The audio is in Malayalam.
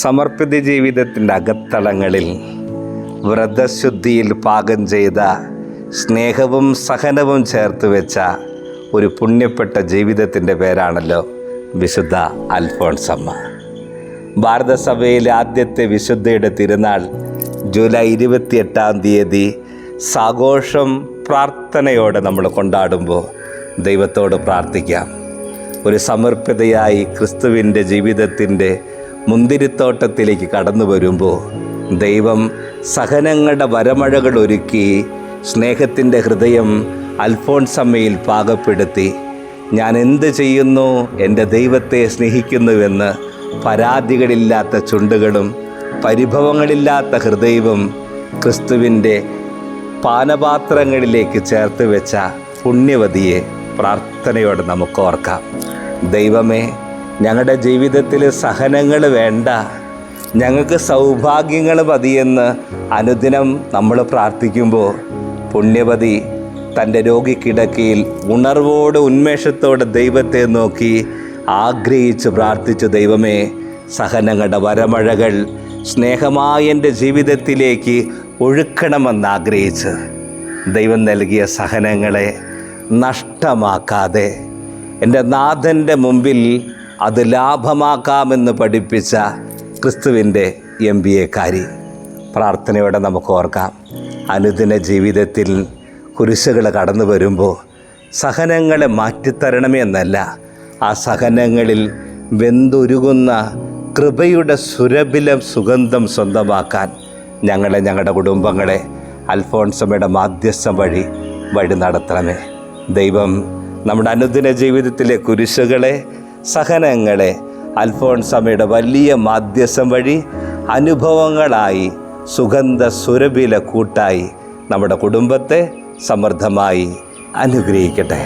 സമർപ്പിത ജീവിതത്തിൻ്റെ അകത്തളങ്ങളിൽ വ്രതശുദ്ധിയിൽ പാകം ചെയ്ത സ്നേഹവും സഹനവും ചേർത്ത് വെച്ച ഒരു പുണ്യപ്പെട്ട ജീവിതത്തിൻ്റെ പേരാണല്ലോ വിശുദ്ധ അൽഫോൺസമ്മ. ഭാരതസഭയിലെ ആദ്യത്തെ വിശുദ്ധയുടെ തിരുനാൾ ജൂലൈ 28 സാഘോഷം പ്രാർത്ഥനയോടെ നമ്മൾ കൊണ്ടാടുമ്പോൾ ദൈവത്തോട് പ്രാർത്ഥിക്കാം. ഒരു സമർപ്പിതയായി ക്രിസ്തുവിൻ്റെ ജീവിതത്തിൻ്റെ മുന്തിരിത്തോട്ടത്തിലേക്ക് കടന്നു വരുമ്പോൾ ദൈവം സഹനങ്ങളുടെ വരമഴകൾ ഒരുക്കി സ്നേഹത്തിൻ്റെ ഹൃദയം അൽഫോൺസമ്മയിൽ പാകപ്പെടുത്തി. ഞാൻ എന്ത് ചെയ്യുന്നു, എൻ്റെ ദൈവത്തെ സ്നേഹിക്കുന്നുവെന്ന് പരാതികളില്ലാത്ത ചുണ്ടുകളും പരിഭവങ്ങളില്ലാത്ത ഹൃദയവും ക്രിസ്തുവിൻ്റെ പാനപാത്രങ്ങളിലേക്ക് ചേർത്ത് വെച്ച പുണ്യവതിയെ പ്രാർത്ഥനയോടെ നമുക്ക് ഓർക്കാം. ദൈവമേ, ഞങ്ങളുടെ ജീവിതത്തിൽ സഹനങ്ങൾ വേണ്ട, ഞങ്ങൾക്ക് സൗഭാഗ്യങ്ങൾ മതിയെന്ന് അനുദിനം നമ്മൾ പ്രാർത്ഥിക്കുമ്പോൾ പുണ്യവതി തൻ്റെ രോഗിക്കിടക്കയിൽ ഉണർവോടെ ഉന്മേഷത്തോടെ ദൈവത്തെ നോക്കി ആഗ്രഹിച്ച് പ്രാർത്ഥിച്ചു. ദൈവമേ, സഹനങ്ങളുടെ വരമഴകൾ സ്നേഹമായ എൻ്റെ ജീവിതത്തിലേക്ക് ഒഴുക്കണമെന്നാഗ്രഹിച്ച് ദൈവം നൽകിയ സഹനങ്ങളെ നഷ്ടമാക്കാതെ എൻ്റെ നാഥൻ്റെ മുമ്പിൽ അത് ലാഭമാക്കാമെന്ന് പഠിപ്പിച്ച ക്രിസ്തുവിൻ്റെ MBA-കാരി. പ്രാർത്ഥനയോടെ നമുക്ക് ഓർക്കാം. അനുദിന ജീവിതത്തിൽ കുരിശുകൾ കടന്നു വരുമ്പോൾ സഹനങ്ങളെ മാറ്റിത്തരണമേ എന്നല്ല, ആ സഹനങ്ങളിൽ വെന്തുരുകുന്ന കൃപയുടെ സുരഭിലം സുഗന്ധം സ്വന്തമാക്കാൻ ഞങ്ങളുടെ കുടുംബങ്ങളെ അൽഫോൺസമ്മയുടെ മാധ്യസ്ഥം വഴി നടത്തണമേ. ദൈവം നമ്മുടെ അനുദിന ജീവിതത്തിലെ കുരിശുകളെ, സഹനങ്ങളെ അൽഫോൺസമ്മയുടെ വലിയ മാധ്യസ്ഥം വഴി അനുഭവങ്ങളായി സുഗന്ധ സുരഭില കൂട്ടായി നമ്മുടെ കുടുംബത്തെ സമൃദ്ധമായി അനുഗ്രഹിക്കട്ടെ.